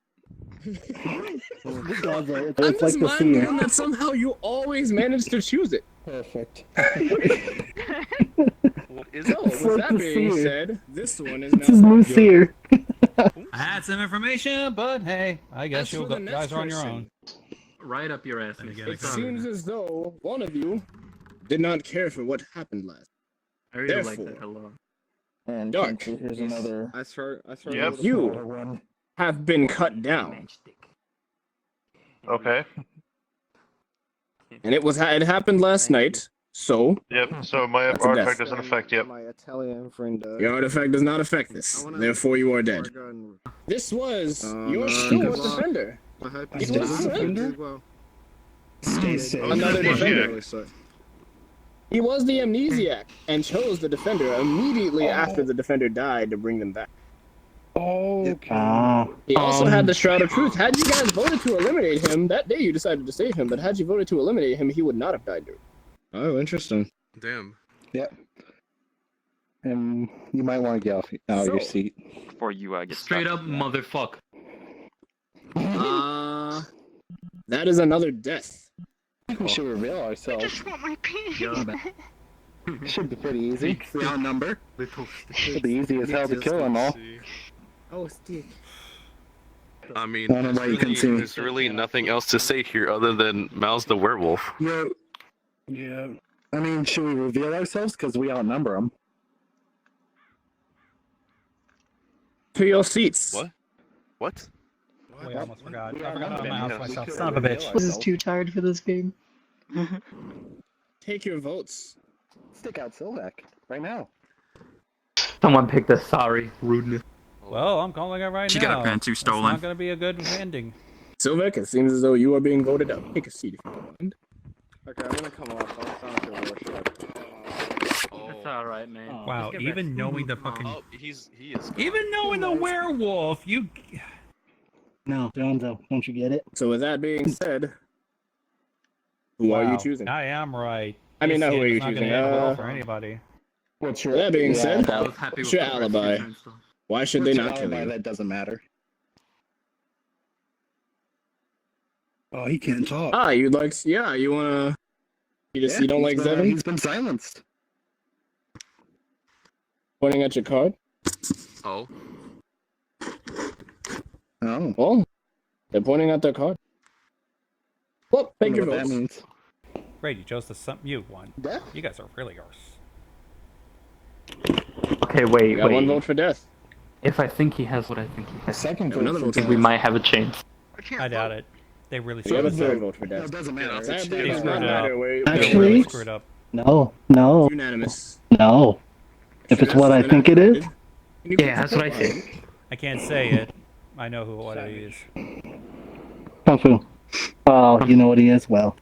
Gonzo, I'm it's like just the mind seer. blown that somehow you always manage to choose it. Perfect. So, with that being said, this one is It's his now new seer. I had some information, but hey, I guess As you for the next guys are on your person, own. Right up your ass. It seems as though one of you did not care for what happened last. I really like Therefore, that. Hello. And Dark. here's another. I start Yep. with You the one. have been cut down. Okay. And it happened last night, so Yep. So my That's a artifact death. doesn't affect. Yep. My Italian friend. your artifact does not affect this. Therefore, you are dead. This was your Stalwart Defender. It was Defender? Stay safe. another defender. He was the amnesiac and chose the defender immediately after the defender died to bring them back. Ah. He also had the Shroud of Truth. Had you guys voted to eliminate him, that day you decided to save him, but had you voted to eliminate him, he would not have died. Oh, interesting. Damn. Yep. And you might want to get off out of your So- seat. Before you get Straight stuck. up motherfuck. That is another death. I think we should reveal ourselves. I just want my pants Yeah. back. Should be pretty easy. We outnumber. Little Should be easy as hell to kill them all. Oh, stick. I mean, I don't know why you couldn't see me. there's really nothing else to say here other than Mal's the werewolf. Yeah. Yeah. I mean, should we reveal ourselves? Because we outnumber them. To your seats. What? What? Oh, I almost forgot. I forgot about my house myself. Son of a bitch. This is too tired for this game. Take your votes. Stick out Silvac right now. Someone picked a sorry rudeness. Well, I'm calling it right She now. got her pantsuit stolen. It's not gonna be a good ending. Silvac, it seems as though you are being voted out. Take a seat if you don't mind. Okay, I'm gonna come off. I'll sound like a warship. It's alright, man. Wow, even knowing the fucking... Oh, he is. Even knowing the werewolf, you... No, Jonzo, don't you get it? So with that being said, who are you Wow, choosing? I am right. I mean, This not who game are is you not gonna choosing? end well for anybody. With that being said, I was happy what's with your the alibi? restitution and stuff. Why should they What's your not kill alibi? you? That doesn't matter. Oh, he can't talk. Ah, you'd like? Yeah, you wanna? You don't like Zevin? He's been silenced. Pointing at your card. Oh. Oh. Well, they're pointing at their card. Well, take your What that votes. means. Great, you chose the mute one. You guys are really arse. Okay, wait, You got one wait. vote for death. If I think he has what I think he has, Second Yeah, another vote vote for I think we might have a chance. I doubt it. They really You have a screwed third up. vote for No, death. it doesn't matter. Get That off does screwed not up. matter. Where They Actually- really screwed up. No, no, unanimous. no. If it's what I think it is, Yeah, that's what I said. I can't say it. I know what it is. Kung Fu. Oh, you know what he is? Well,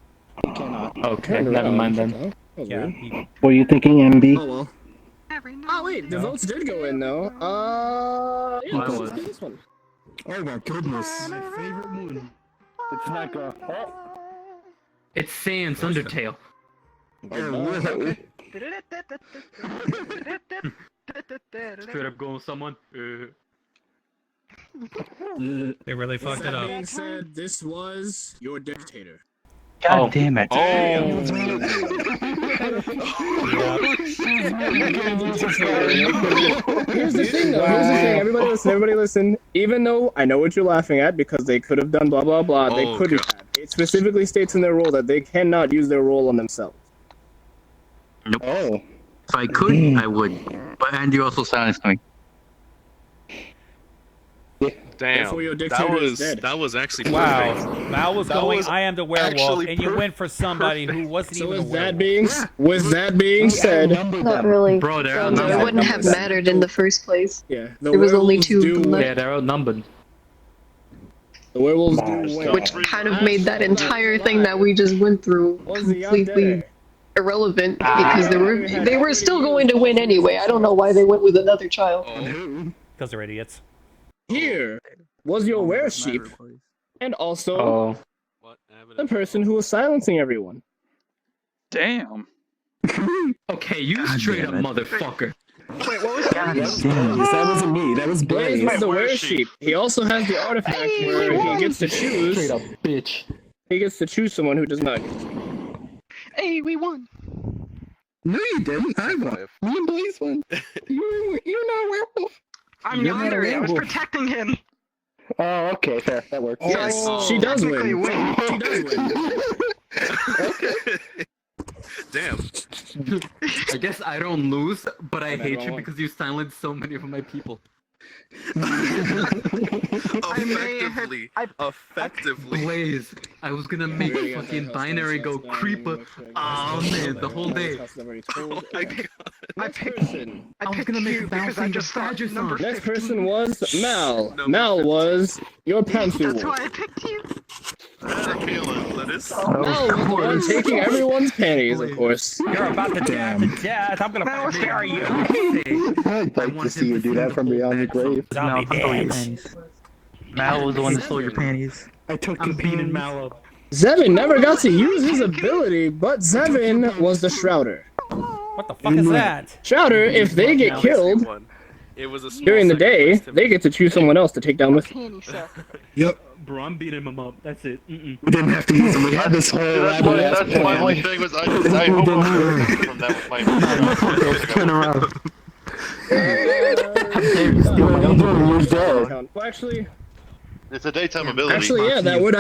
Okay, never mind then. Yeah, were you thinking MB? Oh well. Oh wait, the votes did go in though. Yeah, I let's was. do this one. Oh my goodness. My favorite one. It's not going. It's Sans Undertale. Oh, Straight up going with someone. they really fucked it up. Being said, this was your dictator. God damn it. Here's the thing though, everybody listen. Even though I know what you're laughing at because they could have done blah blah blah, they Oh, couldn't God. have. It specifically states in their rule that they cannot use their role on themselves. Oh. If I could, I would. But and you also silenced me. Damn. Therefore, your dictator is dead. That was actually Wow. perfect. Mal was That going, was I am the werewolf, actually and you went for somebody who wasn't So even a with werewolf. that being said, Not really. Bro, they're It outnumbered. wouldn't have mattered in the first place. yeah, There was only werewolves two do left. Yeah, they're outnumbered. The werewolves do win. Which kind of made that entire thing that we just went through completely irrelevant because they were still going to win anyway. I don't know why they went with another child. Because they're idiots. Here was your were-sheep, and also Oh. the person who was silencing everyone. Damn. Okay, you straight up motherfucker. Wait, what was that? That wasn't me. That was Blaze Blaze. was the were-sheep. He also has the artifact where he gets to choose. Straight up bitch. He gets to choose someone who does not. Hey, we won. No, you didn't. I won. Me and Blaze won. You're not a werewolf. I'm You're not a Yonder. I was werewolf. protecting him. Oh, okay, fair. That works. Yes, she does Technically win. She does win. Damn. I guess I don't lose, but I hate you wrong. because you silenced so many of my people. Effectively. Blaze, I was gonna make fucking binary go creeper. Oh man, the whole day. I picked I was gonna make a because I bouncing just thought badger number song. Next person was Mal. Mal was your pantsuit That's wolf. why I picked you. That is. Mal was taking everyone's panties, of course. You're about to die to death. I'm gonna fucking bury you. I'd like to see you do that from beyond the grave. Zombie dance. Mal was the one that stole your panties. I took I'm the beating panties. Mal up. Zevin never got to use his ability, but Zevin was the Shrouder. What the fuck is that? Shrouder, if they get killed, It was a small During the day, sacrifice to they get to choose someone else to take down with them. Yep. Bro, I'm beating him up. That's it. We didn't have to use them. We had this whole That's my only thing was I hope I was from that with my Turn around. Well, actually, it's a daytime ability. actually, yeah, that would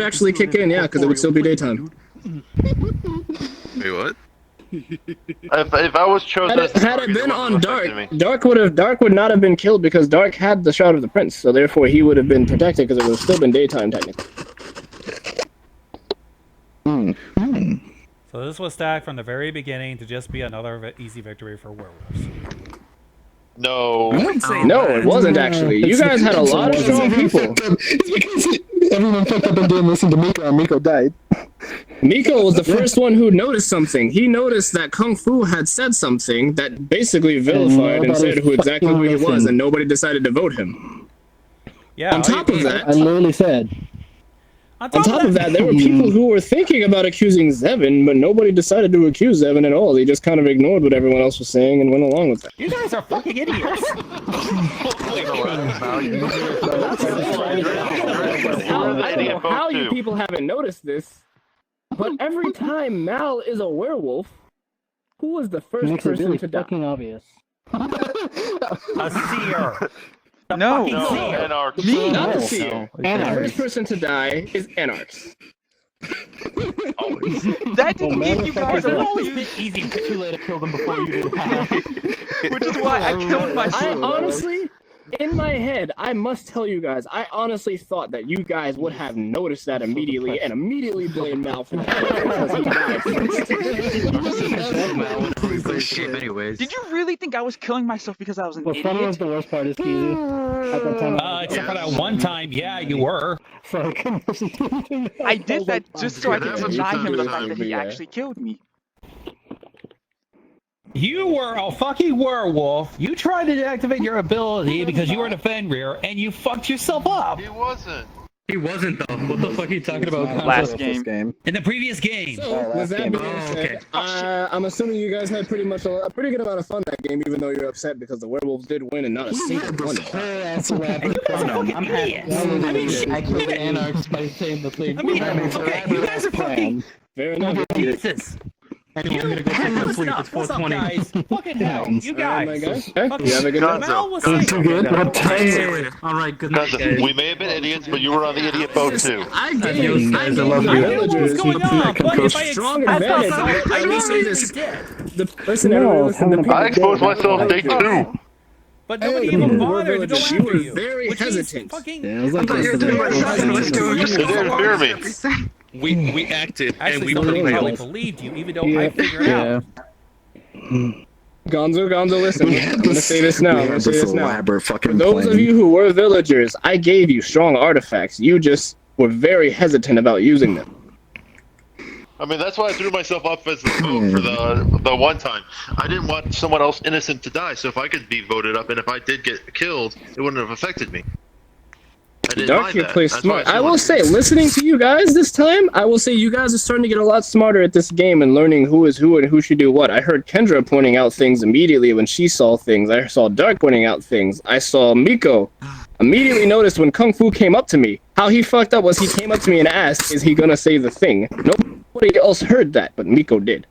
actually kick in, yeah, because it would still be daytime. Wait, what? If I was chosen, Had it been on Dark would not have been killed because Dark had the Shroud of the Prince, so therefore he would have been protected because it would have still been daytime technically. So this was stacked from the very beginning to just be another easy victory for werewolves. No. No, it wasn't actually. You guys had a lot of strong people. Everyone picked up and didn't listen to Miko, and Miko died. Miko was the first one who noticed something. He noticed that Kung Fu had said something that basically vilified and said exactly who he was, and nobody decided to vote him. Yeah. On top of that, I literally said. On top of that, there were people who were thinking about accusing Zevin, but nobody decided to accuse Zevin at all. They just kind of ignored what everyone else was saying and went along with that. You guys are fucking idiots. I don't know how you people haven't noticed this, but every time Mal is a werewolf, who was the first person to die? Fucking obvious. A seer. No. AnArkz. Me, not the seer. The first person to die is AnArkz. That didn't mean you guys are always been easy. Too late to kill them before you did that. Which is why I killed myself. I honestly, in my head, I must tell you guys, I honestly thought that you guys would have noticed that immediately and immediately blame Mal for that because he died first. Shit, anyways. Did you really think I was killing myself because I was an idiot? Funny was the worst part is Keezy. At that time, Except for that one time, yeah, you were. I did that just so I could deny him the fact that he actually killed me. You were a fucking werewolf. You tried to deactivate your ability because you were in a Fenrir, and you fucked yourself up. He wasn't. He wasn't though. What the fuck are you talking about? Last game. In the previous game. So, with that being said, I'm assuming you guys had pretty good amount of fun that game, even though you're upset because the werewolves did win and not a single one. I'm happy. I killed the AnArkz by saying the thing. I mean, okay, you guys are fucking... Fair enough. Jesus. Anyway, I'm gonna go take my sleep. It's 4:20. Guys? Fucking hell, you guys. You have a good night. Mal was saying. Alright, good night, guys. We may have been idiots, but you were on the idiot boat too. I gave guys, I love the you. villagers strong advantage. Let me say this. The person I exposed myself day 2. But nobody even bothered to go after You were you. very hesitant. Fucking... Yeah, it was like You didn't fear me. We acted and we Somebody prevailed. probably believed you, even though I figured out. Gonzo, listen. I'm gonna say this now. For those plan. of you who were villagers, I gave you strong artifacts. You just were very hesitant about using them. I mean, that's why I threw myself up as the vote for the one time. I didn't want someone else innocent to die, so if I could be voted up and if I did get killed, it wouldn't have affected me. Dark, you play smart. I will say, listening to you guys this time, I will say you guys are starting to get a lot smarter at this game and learning who is who and who should do what. I heard Kendra pointing out things immediately when she saw things. I saw Dark pointing out things. I saw Miko immediately noticed when Kung Fu came up to me. How he fucked up was he came up to me and asked, is he gonna say the thing? Nobody else heard that, but Miko did.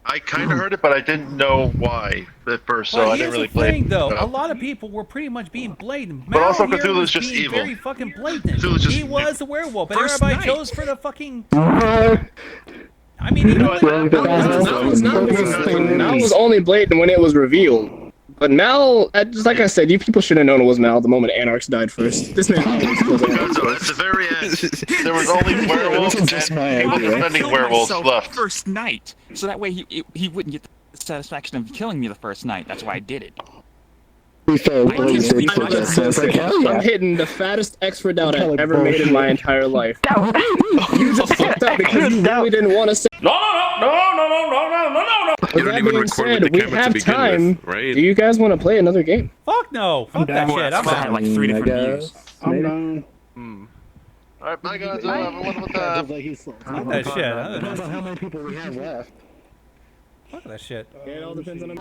I kind of heard it, but I didn't know why at first, so I didn't really play. Here's the thing, though. A lot of people were pretty much being blatant. But also Mal here Cthulhu's was just being evil. very fucking blatant. Just he was the werewolf, but First everybody night. chose for the fucking... I mean, even Mal was only blatant when it was revealed. But Mal, just like I said, you people should have known it was Mal the moment AnArkz died first. This man always kills AnArkz So at the very end, there was only werewolves and people defending werewolves left. First night, so that way he wouldn't get the satisfaction of killing me the first night. That's why I did it. I'm hitting the fattest X for doubt I've ever made in my entire life. You just fucked up because you really didn't want to say. No. With that being said, we have time. right? Do you guys want to play another game? Fuck no. Fuck that shit. I'm I had like 3 different views. I'm done. Alright, bye guys, have a wonderful time. Fuck that shit. Depends on how many people we have left. Fuck that shit. Yeah, it all depends on him.